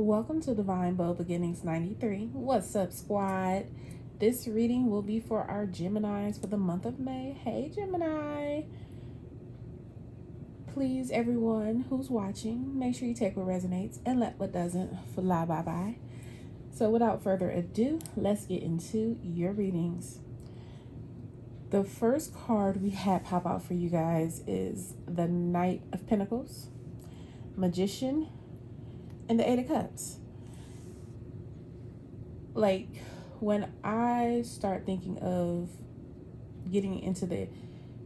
Welcome to Divine Bow Beginnings 93. What's up, squad? This reading will be for our Geminis for the month of May. Hey, Gemini. Please, everyone who's watching, make sure you take what resonates and let what doesn't fly bye-bye. So without further ado, let's get into your readings. The first card we had pop out for you guys is the Knight of Pentacles, Magician, and the Eight of Cups. Like, when I start thinking of getting into the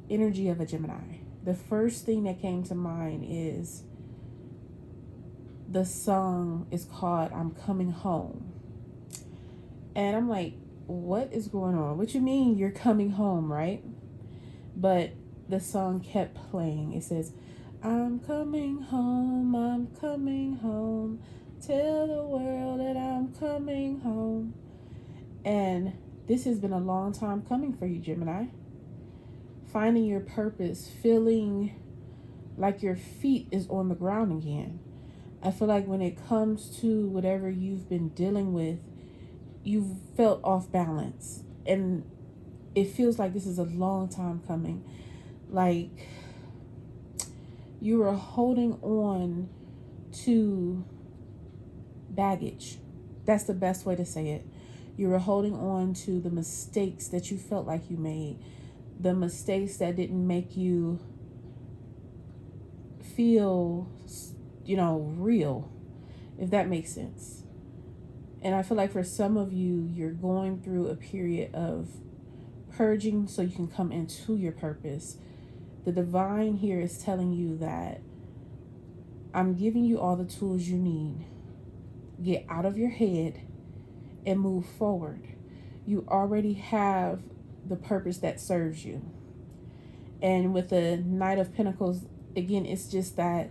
energy of a Gemini, the first thing that came to mind is the song is called I'm Coming Home. And I'm like, what is going on? What you mean you're coming home, right? But the song kept playing. It says, I'm coming home, tell the world that I'm coming home. And this has been a long time coming for you, Gemini. Finding your purpose, feeling like your feet is on the ground again. I feel like when it comes to whatever you've been dealing with, you've felt off balance. And it feels like this is a long time coming. Like you were holding on to baggage. That's the best way to say it. You were holding on to the mistakes that you felt like you made, the mistakes that didn't make you feel, real, if that makes sense. And I feel like for some of you, you're going through a period of purging so you can come into your purpose. The divine here is telling you that I'm giving you all the tools you need. Get out of your head and move forward. You already have the purpose that serves you. And with the Knight of Pentacles, again, it's just that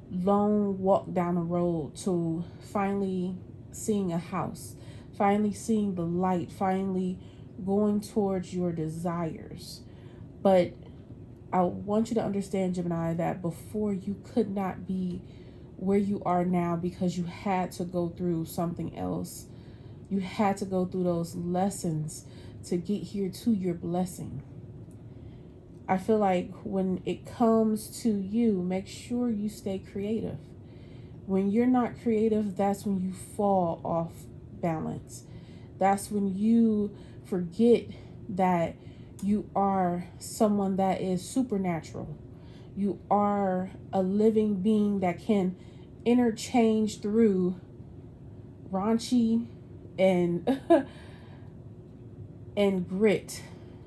long walk down the road to finally seeing a house, finally seeing the light, finally going towards your desires. But I want you to understand, Gemini, that before you could not be where you are now because you had to go through something else. You had to go through those lessons to get here to your blessing. I feel like when it comes to you, make sure you stay creative. When you're not creative, that's when you fall off balance. That's when you forget that you are someone that is supernatural. You are a living being that can interchange through raunchy and and grit.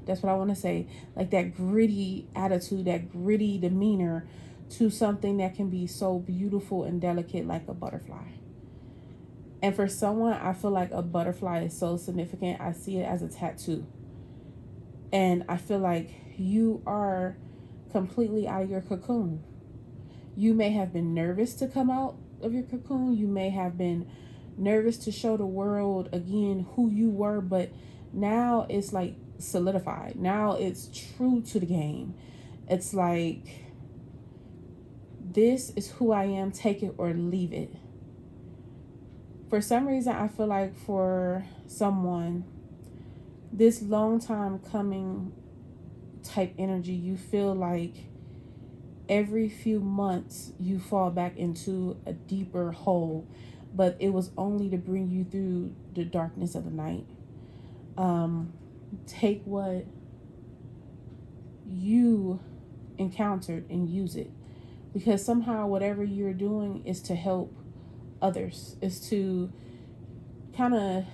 That's what I want to say. Like that gritty attitude, that gritty demeanor to something that can be so beautiful and delicate like a butterfly. And for someone, I feel like a butterfly is so significant. I see it as a tattoo. And I feel like you are completely out of your cocoon. You may have been nervous to come out of your cocoon. You may have been nervous to show the world again who you were, but now it's like solidified. Now it's true to the game. It's like, this is who I am, take it or leave it. For some reason, I feel like for someone, this long time coming type energy, you feel like every few months you fall back into a deeper hole, but it was only to bring you through the darkness of the night. Take what you encountered and use it, because somehow whatever you're doing is to help others, is to kind of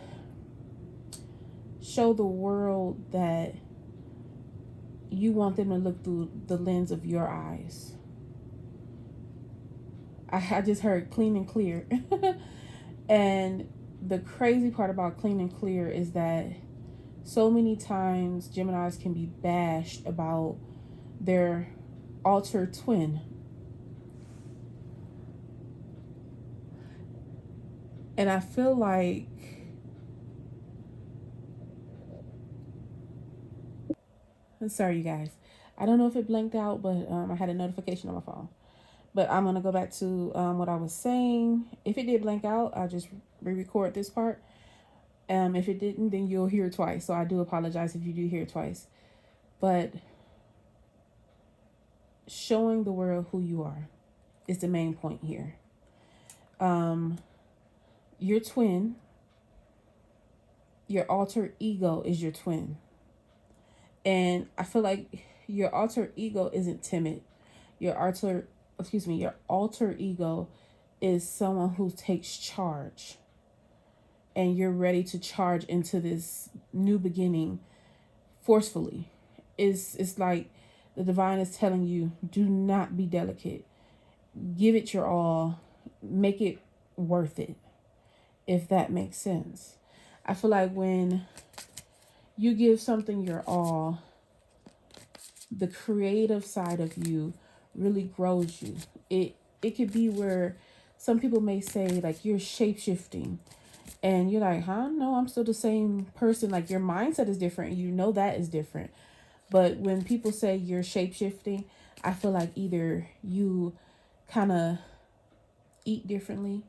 show the world that you want them to look through the lens of your eyes. I just heard clean and clear. And the crazy part about clean and clear is that so many times Geminis can be bashed about their alter twin. And I feel like I'm sorry, you guys. I don't know if it blanked out, but I had a notification on my phone. But I'm going to go back to what I was saying. If it did blank out, I'll just re-record this part. If it didn't, then you'll hear it twice. So I do apologize if you do hear it twice. But showing the world who you are is the main point here. Your twin, your alter ego is your twin. And I feel like your alter ego isn't timid. Your alter ego is someone who takes charge. And you're ready to charge into this new beginning forcefully. It's like the divine is telling you, do not be delicate. Give it your all. Make it worth it, if that makes sense. I feel like when you give something your all, the creative side of you really grows you. It could be where some people may say like you're shape shifting, and you're like, huh? No, I'm still the same person. Like your mindset is different. You know that is different. But when people say you're shape shifting, I feel like either you kind of eat differently.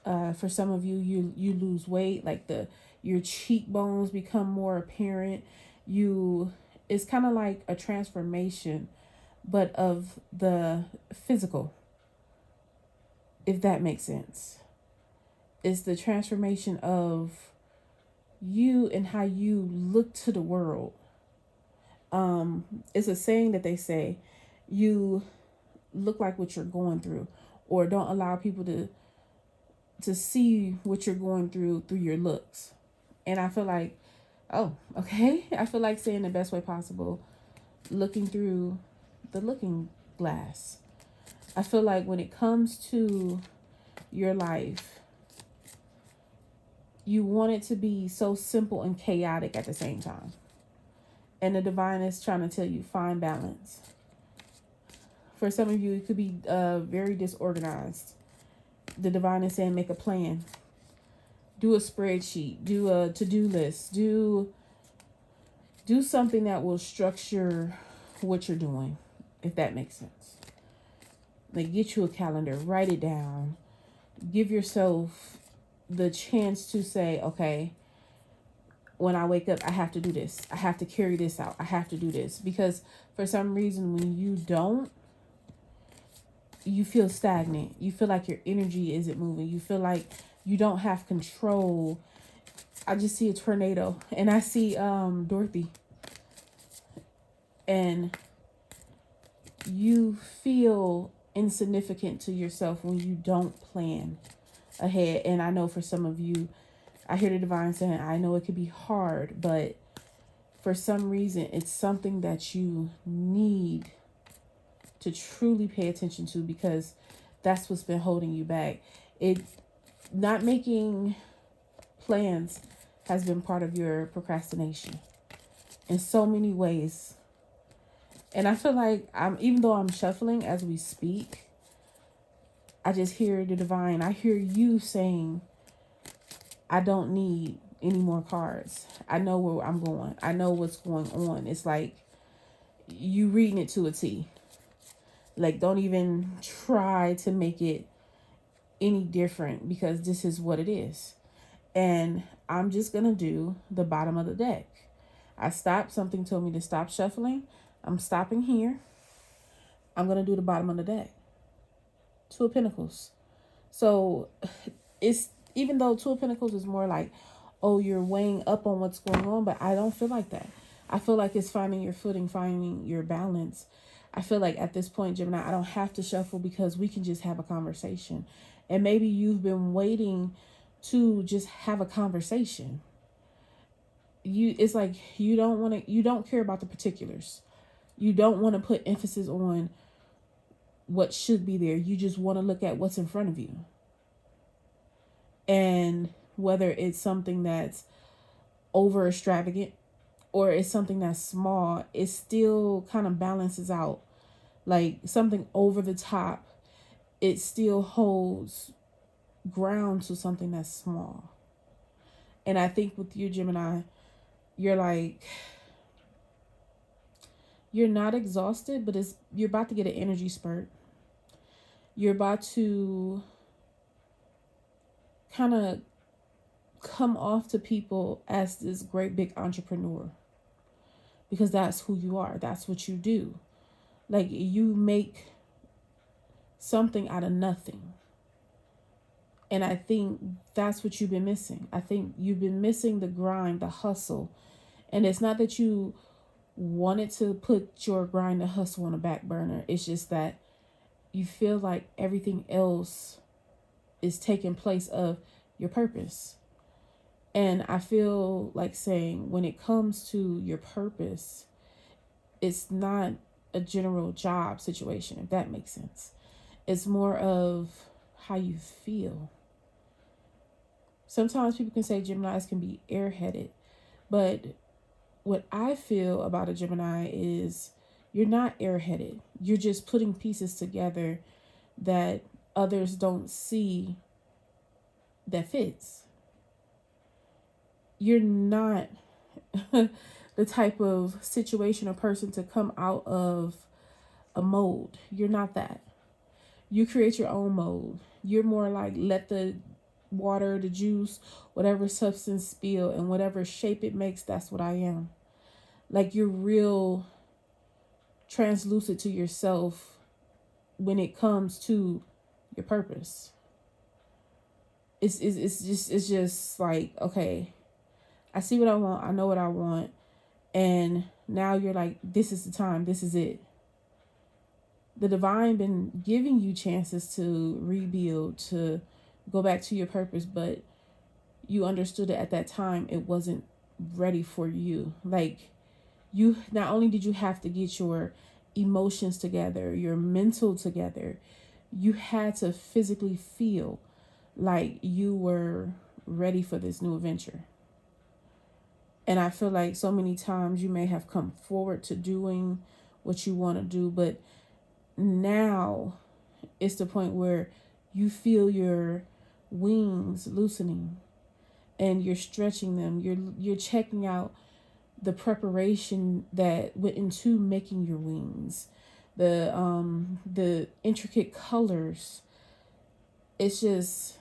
For some of you, you lose weight, like your cheekbones become more apparent. It's kind of like a transformation, but of the physical, if that makes sense. It's the transformation of you and how you look to the world. It's a saying that they say, you look like what you're going through, or don't allow people to see what you're going through your looks. And I feel like, oh, okay. I feel like saying the best way possible, looking through the looking glass. I feel like when it comes to your life, you want it to be so simple and chaotic at the same time. And the divine is trying to tell you, find balance. For some of you, it could be very disorganized. The divine is saying, make a plan. Do a spreadsheet. Do a to-do list. Do something that will structure what you're doing, if that makes sense. Like, get you a calendar. Write it down. Give yourself the chance to say, okay, when I wake up, I have to do this. I have to carry this out. I have to do this. Because for some reason, when you don't, you feel stagnant. You feel like your energy isn't moving. You feel like you don't have control. I just see a tornado, and I see Dorothy. And you feel insignificant to yourself when you don't plan ahead. And I know for some of you, I hear the divine saying, I know it could be hard, but for some reason, it's something that you need to truly pay attention to, because that's what's been holding you back. It not making plans has been part of your procrastination in so many ways. And I feel like even though I'm shuffling as we speak, I just hear the divine. I hear you saying, I don't need any more cards. I know where I'm going. I know what's going on. It's like you reading it to a T. Like, don't even try to make it any different, because this is what it is. And I'm just going to do the bottom of the deck. I stopped. Something told me to stop shuffling. I'm stopping here. I'm going to do the bottom of the deck. Two of Pentacles. So it's, even though Two of Pentacles is more like, oh, you're weighing up on what's going on, but I don't feel like that. I feel like it's finding your footing, finding your balance. I feel like at this point, Gemini, I don't have to shuffle, because we can just have a conversation. And maybe you've been waiting to just have a conversation. It's like you don't care about the particulars. You don't want to put emphasis on what should be there. You just want to look at what's in front of you. And whether it's something that's over extravagant or it's something that's small, it still kind of balances out. Like something over the top, it still holds ground to something that's small. And I think with you, Gemini, you're like, you're not exhausted, but you're about to get an energy spurt. You're about to kind of come off to people as this great big entrepreneur, because that's who you are. That's what you do. Like, you make something out of nothing. And I think that's what you've been missing. I think you've been missing the grind, the hustle. And it's not that you wanted to put your grind and hustle on a back burner. It's just that you feel like everything else is taking place of your purpose. And I feel like saying, when it comes to your purpose, it's not a general job situation, if that makes sense. It's more of how you feel. Sometimes people can say Geminis can be airheaded, but what I feel about a Gemini is you're not airheaded. You're just putting pieces together that others don't see that fits. You're not the type of situation or person to come out of a mold. You're not that. You create your own mold. You're more like, let the water, the juice, whatever substance spill, and whatever shape it makes, that's what I am. Like, you're real translucent to yourself when it comes to your purpose. It's just like, okay, I see what I want, I know what I want, and now you're like, this is the time, this is it. The divine been giving you chances to rebuild, to go back to your purpose, but you understood that at that time it wasn't ready for you. Like, you, not only did you have to get your emotions together, your mental together, you had to physically feel like you were ready for this new adventure. And I feel like so many times you may have come forward to doing what you want to do, but now it's the point where you feel your wings loosening and you're stretching them. You're checking out the preparation that went into making your wings, the intricate colors. It's just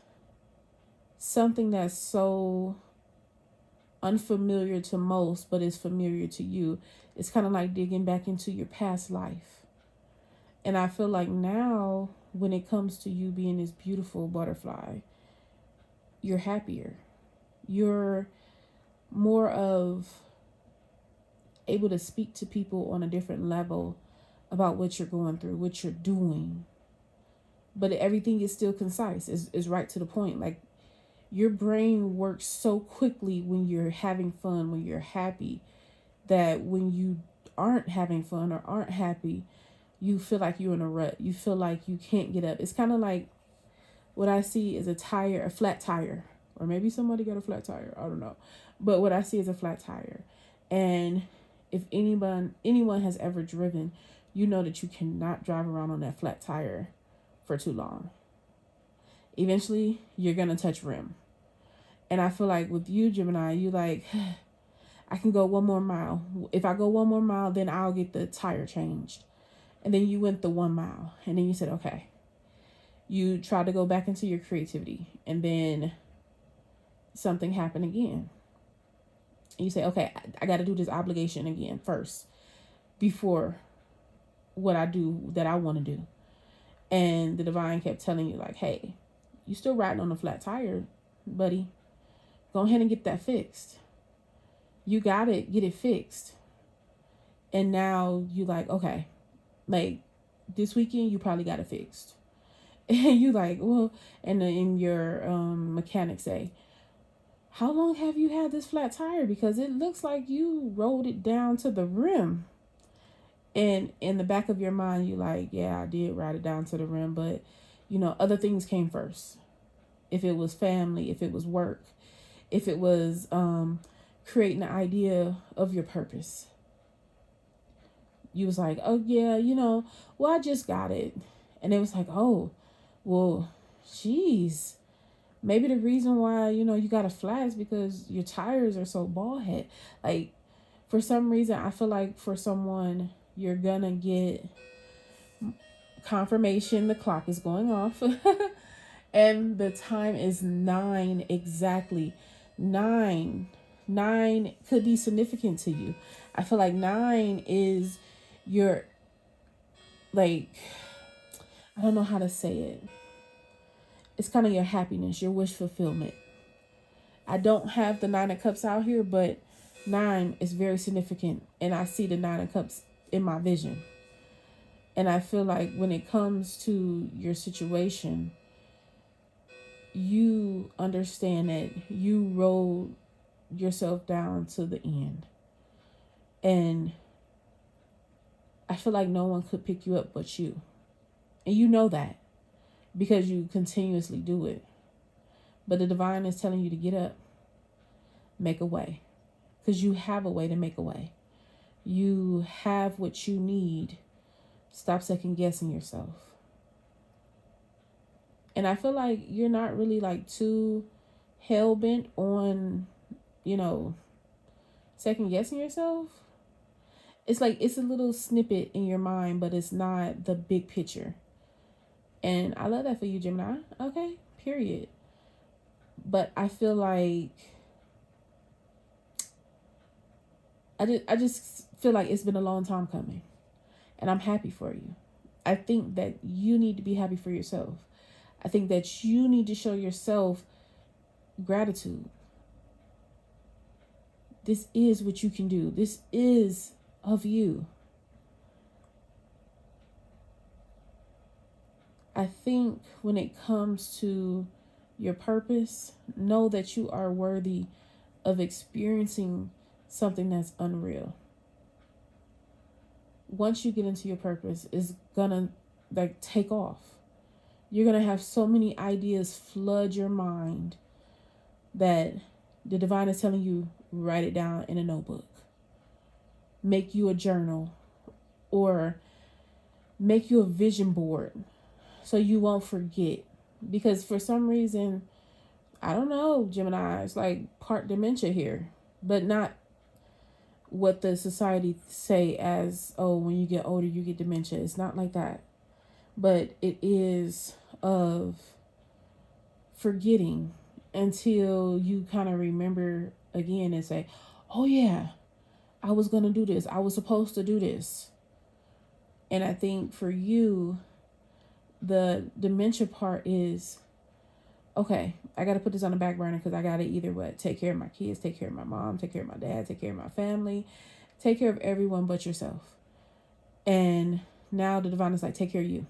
something that's so unfamiliar to most, but is familiar to you. It's kind of like digging back into your past life. And I feel like now, when it comes to you being this beautiful butterfly, you're happier. You're more of able to speak to people on a different level about what you're going through, what you're doing. But everything is still concise, is right to the point. Like, your brain works so quickly when you're having fun, when you're happy, that when you aren't having fun or aren't happy, you feel like you're in a rut. You feel like you can't get up. It's kind of like what I see is a flat tire, or maybe somebody got a flat tire. I don't know. But what I see is a flat tire. And if anyone has ever driven, you know that you cannot drive around on that flat tire for too long. Eventually, you're going to touch rim. And I feel like with you, Gemini, you like, I can go one more mile. If I go one more mile, then I'll get the tire changed. And then you went the 1 mile. And then you said, okay. You tried to go back into your creativity. And then something happened again. And you say, okay, I got to do this obligation again first before what I do that I want to do. And the divine kept telling you, like, hey, you still riding on a flat tire, buddy. Go ahead and get that fixed. You got it. Get it fixed. And now you like, okay, like this weekend, you probably got it fixed. And you like, well, and in your mechanic say, how long have you had this flat tire? Because it looks like you rolled it down to the rim. And in the back of your mind, you like, yeah, I did ride it down to the rim, but you know, other things came first. If it was family, if it was work, if it was creating the idea of your purpose. You was like, oh yeah, you know, well, I just got it. And it was like, oh, well, geez, maybe the reason why, you know, you got a flat is because your tires are so bald head. Like, for some reason, I feel like for someone, you're gonna get confirmation, the clock is going off. And the time is 9 exactly. 9. 9 could be significant to you. I feel like 9 is your, like, I don't know how to say it. It's kind of your happiness, your wish fulfillment. I don't have the 9 of Cups out here, but 9 is very significant. And I see the 9 of Cups in my vision. And I feel like when it comes to your situation, you understand that you rolled yourself down to the end. And I feel like no one could pick you up but you. And you know that because you continuously do it. But the divine is telling you to get up, make a way. Because you have a way to make a way. You have what you need. Stop second guessing yourself. And I feel like you're not really like too hell bent on, second guessing yourself. It's like it's a little snippet in your mind, but it's not the big picture. And I love that for you, Gemini. Okay, period. But I feel like I just feel like it's been a long time coming. And I'm happy for you. I think that you need to be happy for yourself. I think that you need to show yourself gratitude. This is what you can do. This is of you. I think when it comes to your purpose, know that you are worthy of experiencing something that's unreal. Once you get into your purpose, it's gonna like take off. You're gonna have so many ideas flood your mind that the divine is telling you, write it down in a notebook. Make you a journal or make you a vision board so you won't forget. Because for some reason, I don't know, Gemini, it's like part dementia here, but not what the society say as, oh, when you get older, you get dementia. It's not like that. But it is of forgetting until you kind of remember again and say, oh yeah, I was going to do this. I was supposed to do this. And I think for you, the dementia part is, okay, I got to put this on the back burner because I got to either take care of my kids, take care of my mom, take care of my dad, take care of my family, take care of everyone but yourself. And now the divine is like, take care of you.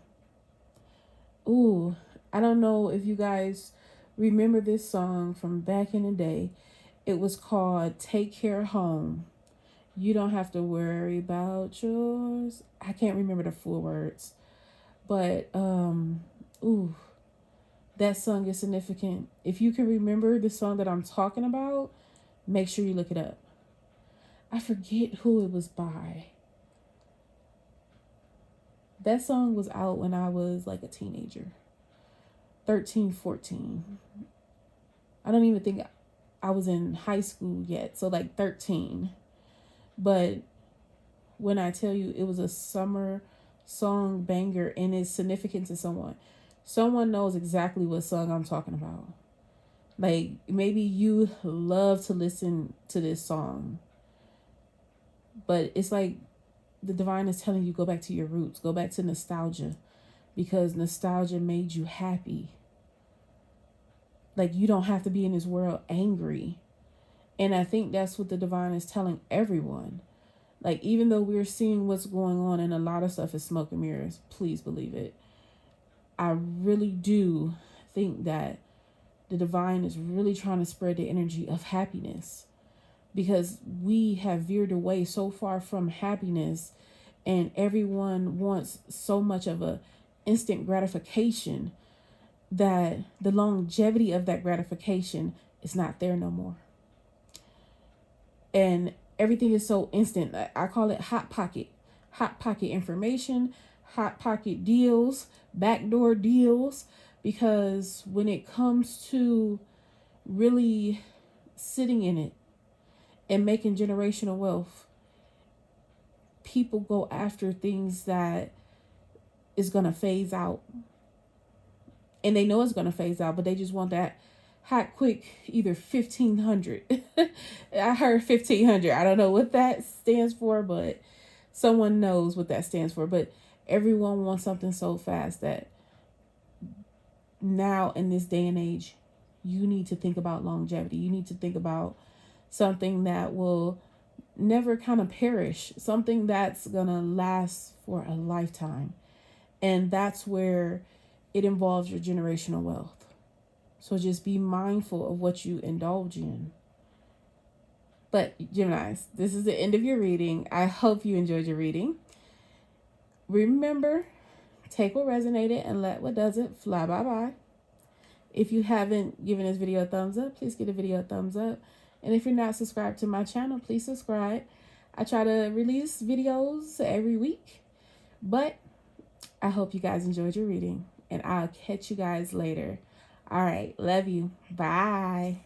Ooh, I don't know if you guys remember this song from back in the day. It was called Take Care Home. You don't have to worry about yours. I can't remember the full words. But, that song is significant. If you can remember the song that I'm talking about, make sure you look it up. I forget who it was by. That song was out when I was like a teenager. 13, 14. I don't even think I was in high school yet. So like 13. But when I tell you it was a summer song banger and it's significant to someone knows exactly what song I'm talking about. Like maybe you love to listen to this song, but it's like the divine is telling you, go back to your roots, go back to nostalgia, because nostalgia made you happy. Like you don't have to be in this world angry. And I think that's what the divine is telling everyone. Like, even though we're seeing what's going on and a lot of stuff is smoke and mirrors, please believe it. I really do think that the divine is really trying to spread the energy of happiness, because we have veered away so far from happiness and everyone wants so much of a instant gratification that the longevity of that gratification is not there no more. And everything is so instant. I call it hot pocket information, hot pocket deals, backdoor deals, because when it comes to really sitting in it and making generational wealth, people go after things that is going to phase out. And they know it's going to phase out, but they just want that hot, quick, either 1500. I heard 1500. I don't know what that stands for, but someone knows what that stands for. But everyone wants something so fast that now in this day and age, you need to think about longevity. You need to think about something that will never kind of perish, something that's going to last for a lifetime. And that's where it involves your generational wealth. So just be mindful of what you indulge in. But Geminis, this is the end of your reading. I hope you enjoyed your reading. Remember, take what resonated and let what doesn't fly bye-bye. If you haven't given this video a thumbs up, please give the video a thumbs up. And if you're not subscribed to my channel, please subscribe. I try to release videos every week. But I hope you guys enjoyed your reading. And I'll catch you guys later. All right. Love you. Bye.